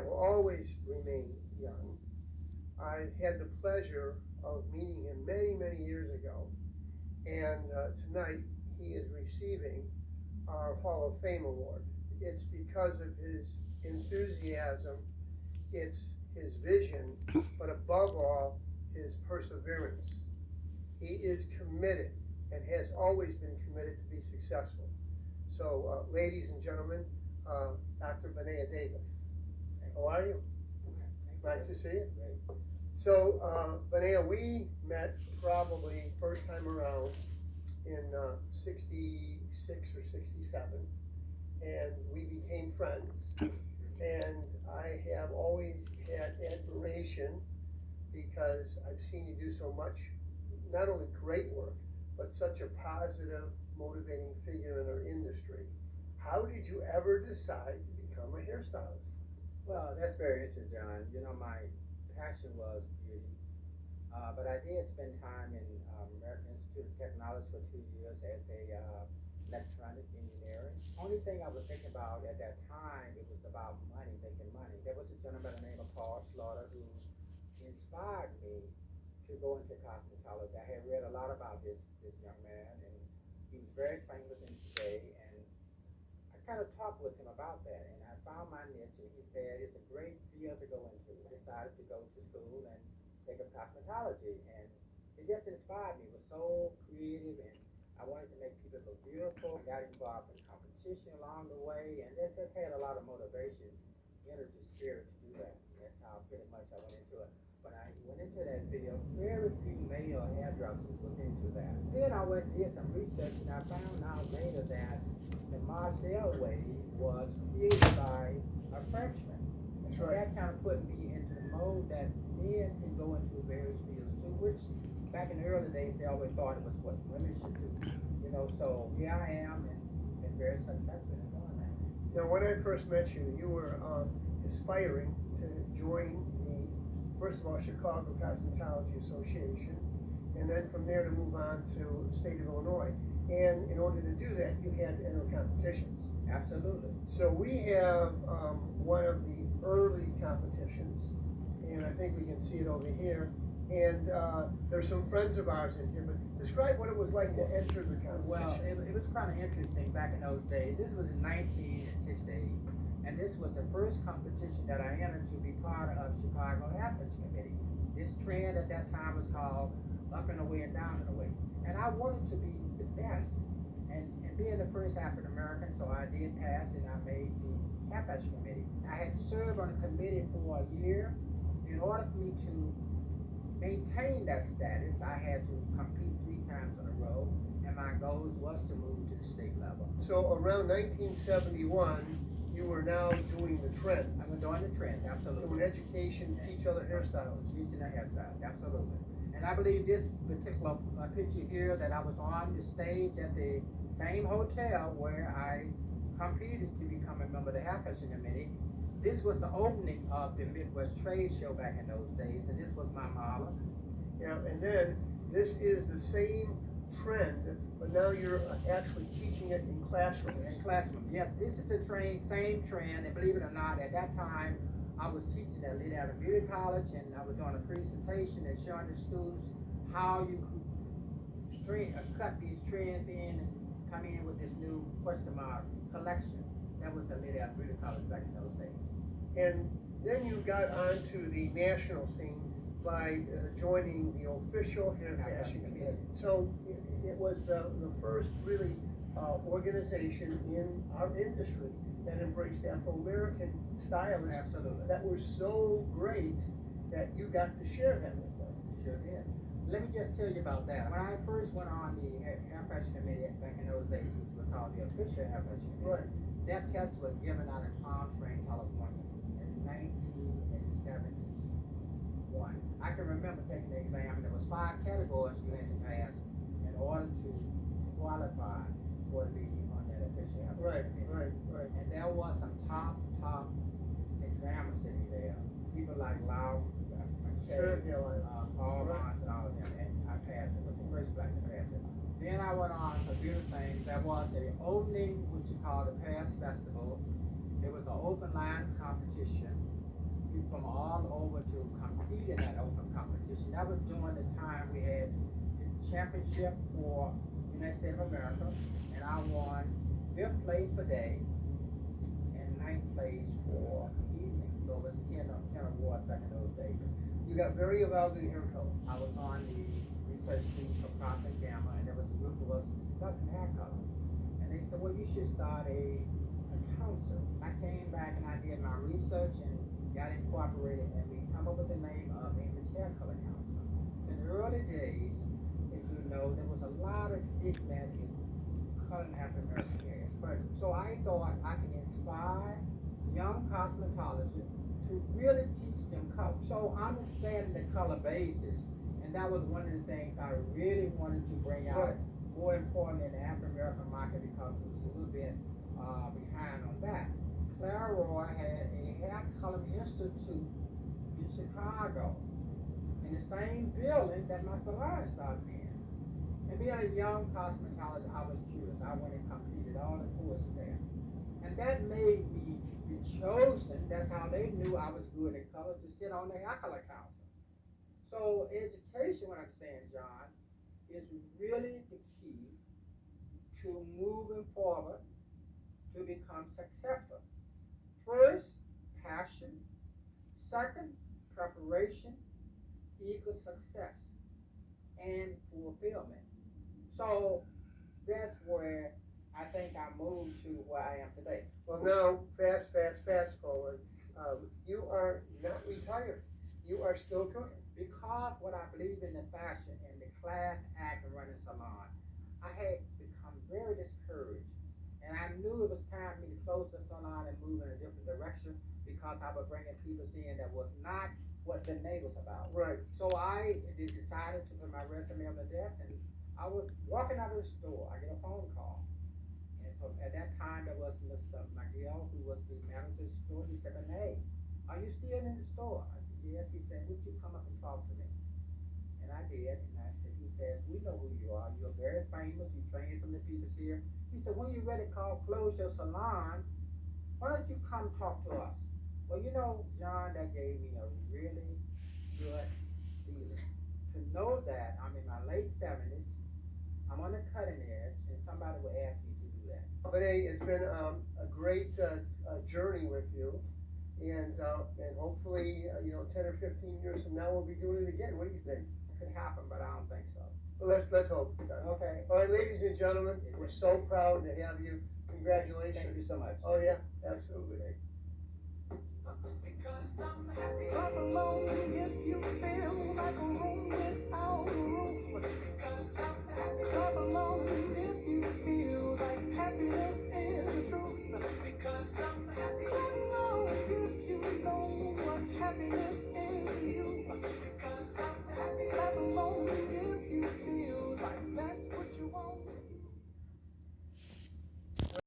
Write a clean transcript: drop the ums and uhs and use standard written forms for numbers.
Will always remain young. I had the pleasure of meeting him many, many years ago, and tonight he is receiving our Hall of Fame award. It's because of his enthusiasm, it's his vision, but above all, his perseverance. He is committed and has always been committed to be successful. So, ladies and gentlemen, Dr. Benia Davis. How are you? Nice to see you. So, Benia, we met probably first time around in 66 or 67, and we became friends. And I have always had admiration because I've seen you do so much, not only great work, but such a positive, motivating figure in our industry. How did you ever decide to become a hairstylist? Well, that's very interesting, John. You know, my passion was beauty, but I did spend time in American Institute of Technology for 2 years as a electronic engineering. Only thing I was thinking about at that time, it was about money, making money. There was a gentleman by the name of Paul Slaughter who inspired me to go into cosmetology. I had read a lot about this young man, and he was very famous in his day, and I kind of talked with him about that, and I found my niche, and he said it's a great field to go into. I decided to go to school and take up cosmetology, and it just inspired me. It was so creative, and I wanted to make people look beautiful. I got involved in competition along the way, and just had a lot of motivation, energy, spirit to do that. And that's how pretty much I went into it. When I went into that field, very few male hairdressers was into that. Then I went and did some research, and I found out later that the Marcel wave was created by a Frenchman. That's And right. that kind of put me into the mode that men can go into various fields too, which back in the early days they always thought it was what women should do. You know, so here I am and been very successful in doing that. Now, when I first met you, you were aspiring to join the, first of all, Chicago Cosmetology Association, and then from there to move on to the state of Illinois. And in order to do that, you had to enter competitions. Absolutely. So we have one of the early competitions, and I think we can see it over here. And there's some friends of ours in here, but describe what it was like to enter the competition. Well, it was kind of interesting back in those days. This was in 1968, and this was the first competition that I entered to be part of Chicago Athletes Committee. This trend at that time was called up and away and down and away. And I wanted to be the best, and being the first African American, so I did pass, and I made the Athletes Committee. I had served on the committee for a year. In order for me to maintain that status, I had to compete 3 times in a row, and my goal was to move to the state level. So around 1971, you were now doing the trends. I was doing the trends, Doing absolutely. education, teach other hairstyles. Teaching the hairstyles, absolutely. And I believe this particular picture here that I was on the stage at the same hotel where I competed to become a member of the Haircuts Committee. This was the opening of the Midwest Trade Show back in those days, and this was my model. Yeah, and then this is the same trend, but now you're actually teaching it in classrooms. In classroom, yes, this is the same trend, and believe it or not, at that time, I was teaching at Lady Adam Beauty College, and I was doing a presentation and showing the students how you could cut these trends in and come in with this new question mark collection. That was at Lady Adam Beauty College back in those days. And then you got onto the national scene by joining the official hair fashion committee. So it was the first really organization in our industry that embraced Afro-American stylists. Absolutely. That were so great that you got to share them with them. Sure did. Let me just tell you about that. When I first went on the Hair Fashion Committee back in those days, which was called the official Hair Fashion Committee, Right. that test was given out in Palm Springs, California in 1971. I can remember taking the exam, and there was 5 categories you had to pass in order to qualify for to be on that official Hair Fashion Committee. Right. And there was some top examiners sitting there. People like Lau, Sure, yeah, Paul right. Barnes and all of them, and I passed it. Was the first black to pass it. Then I went on to do the things. There was a opening, which you call the Paris Festival. It was an open line competition, called over to compete in that open competition. That was during the time we had the championship for the United States of America, and I won fifth place for day and ninth place for evening. So it was 10 awards back in those days. You got very involved in hair color. I was on the research team for Procter and Gamma, and there was a group of us discussing hair color. And they said, well, you should start a council. I came back and I did my research and got incorporated, and we come up with the name of English Hair Color Council. In the early days, as you know, there was a lot of stigma against coloring African American hair. Right. So I thought I could inspire young cosmetologists to really teach them color. So understanding the color basis, and that was one of the things I really wanted to bring out. Right. More important in the African American market because it was a little bit behind on that. Clara Roy had a hair color institute in Chicago, in the same building that my salon started in. And being a young cosmetologist, I was curious. I went and completed all the courses there. And that made me be chosen. That's how they knew I was good at colors, to sit on the hair color council. So education, what I'm saying, John, is really the key to moving forward to become successful. First, passion. Second, preparation equals success and fulfillment. So that's where I think I moved to where I am today. Well, now, fast forward. You are not retired. You are still cooking. Because what I believe in the fashion and the class act and running salon, I had become very discouraged. And I knew it was time for me to close the salon and move in a different direction because I was bringing people in that was not what the name was about. Right. So I decided to put my resume on the desk, and I was walking out of the store. I get a phone call. And at that time, there was Mr. McGill, who was the manager of the store. He said, "Hey, are you still in the store?" I said, "Yes." He said, "Would you come up and talk to me?" And I did. And I said, he said, "We know who you are. You're very famous. You train some of the people here." He said, "When you're ready to close your salon, why don't you come talk to us?" Well, you know, John, that gave me a really good feeling to know that I'm in my late 70s, I'm on the cutting edge, and somebody will ask me to do that. But hey, it's been a great journey with you, and hopefully, 10 or 15 years from now, we'll be doing it again. What do you think? It could happen, but I don't think so. Well, let's hope. Okay. All right, ladies and gentlemen, we're so proud to have you. Congratulations. Thank you so much. Oh yeah, absolutely.